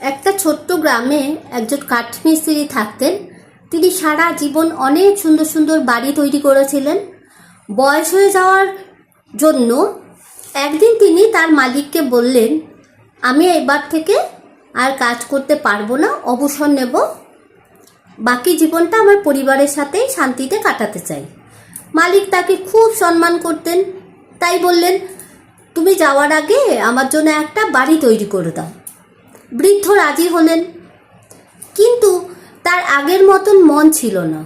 একটা ছোট্ট গ্রামে একজন কাঠমিস্ত্রি থাকতেন। তিনি সারা জীবন অনেক সুন্দর সুন্দর বাড়ি তৈরি করেছিলেন। বয়স হয়ে যাওয়ার জন্য একদিন তিনি তার মালিককে বললেন, আমি এবার থেকে আর কাজ করতে পারবো না, অবসর নেব, বাকি জীবনটা আমার পরিবারের সাথেই শান্তিতে কাটাতে চাই। মালিক তাকে খুব সম্মান করতেন, তাই বললেন, তুমি যাওয়ার আগে আমার জন্য একটা বাড়ি তৈরি করে দাও। বৃদ্ধ রাজি হলেন, কিন্তু তার আগের মতন মন ছিল না।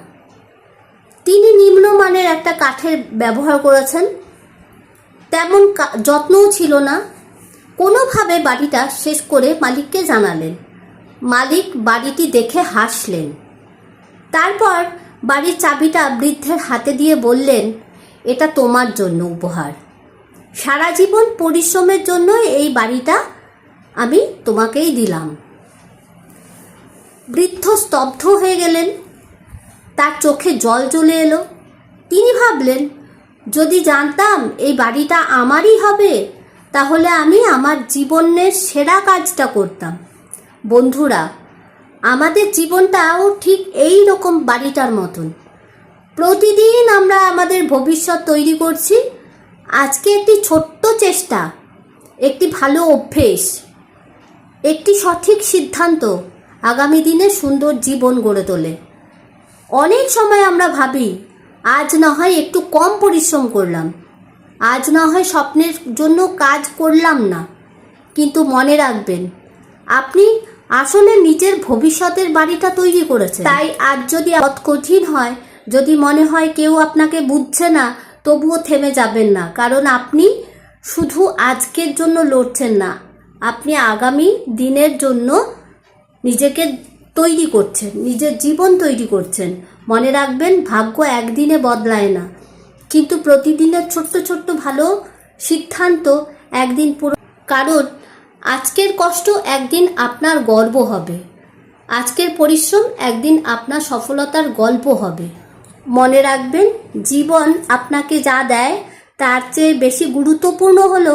তিনি নিম্নমানের একটা কাঠের ব্যবহার করেছেন, তেমন যত্নও ছিল না। কোনোভাবে বাড়িটা শেষ করে মালিককে জানালেন। মালিক বাড়িটি দেখে হাসলেন। তারপর বাড়ির চাবিটা বৃদ্ধের হাতে দিয়ে বললেন, এটা তোমার জন্য উপহার। সারা জীবন পরিশ্রমের জন্য এই বাড়িটা আমি তোমাকেই দিলাম। বৃদ্ধ স্তব্ধ হয়ে গেলেন, তার চোখে জল চলে এলো। তিনি ভাবলেন, যদি জানতাম এই বাড়িটা আমারই হবে, তাহলে আমি আমার জীবনের সেরা কাজটা করতাম। বন্ধুরা, আমাদের জীবনটাও ঠিক এই রকম বাড়িটার মতন। প্রতিদিন আমরা আমাদের ভবিষ্যৎ তৈরি করছি। আজকে একটি ছোট্ট চেষ্টা, একটি ভালো অভ্যেস, একটি সঠিক সিদ্ধান্ত আগামী দিনে সুন্দর জীবন গড়ে তোলে। অনেক সময় আমরা ভাবি, আজ না হয় একটু কম পরিশ্রম করলাম, আজ না হয় স্বপ্নের জন্য কাজ করলাম না, কিন্তু মনে রাখবেন, আপনি আসলে নিজের ভবিষ্যতের বাড়িটা তৈরি করেছেন। তাই আজ যদি পথ কঠিন হয়, যদি মনে হয় কেউ আপনাকে বুঝছে না, তবুও থেমে যাবেন না, কারণ আপনি শুধু আজকের জন্য লড়ছেন না, আপনি আগামী দিনের জন্য নিজেকে তৈরি করছেন, নিজের জীবন তৈরি করছেন। মনে রাখবেন, ভাগ্য একদিনে বদলায় না, কিন্তু প্রতিদিনের ছোট্ট ছোট্ট ভালো সিদ্ধান্ত একদিন পুরো। কারণ আজকের কষ্ট একদিন আপনার গর্ব হবে, আজকের পরিশ্রম একদিন আপনার সফলতার গল্প হবে। মনে রাখবেন, জীবন আপনাকে যা দেয় তার চেয়ে বেশি গুরুত্বপূর্ণ হলো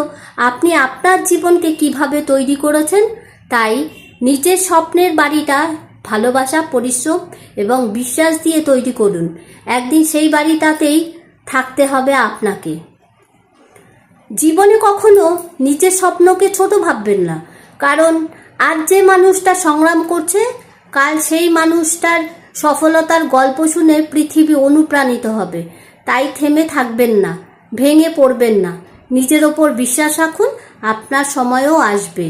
আপনি আপনার জীবনকে কিভাবে তৈরি করেছেন। তাই নিজের স্বপ্নের বাড়িটা ভালোবাসা, পরিশ্রম এবং বিশ্বাস দিয়ে তৈরি করুন। একদিন সেই বাড়িটাতেই থাকতে হবে আপনাকে। জীবনে কখনো নিজের স্বপ্নকে ছোট ভাববেন না, কারণ আজ যে মানুষটা সংগ্রাম করছে, কাল সেই মানুষটার সফলতার গল্প শুনে পৃথিবী অনুপ্রাণিত হবে। তাই থেমে থাকবেন না, ভেঙে পড়বেন না, নিজের ওপর বিশ্বাস রাখুন, আপনার সময়ও আসবে।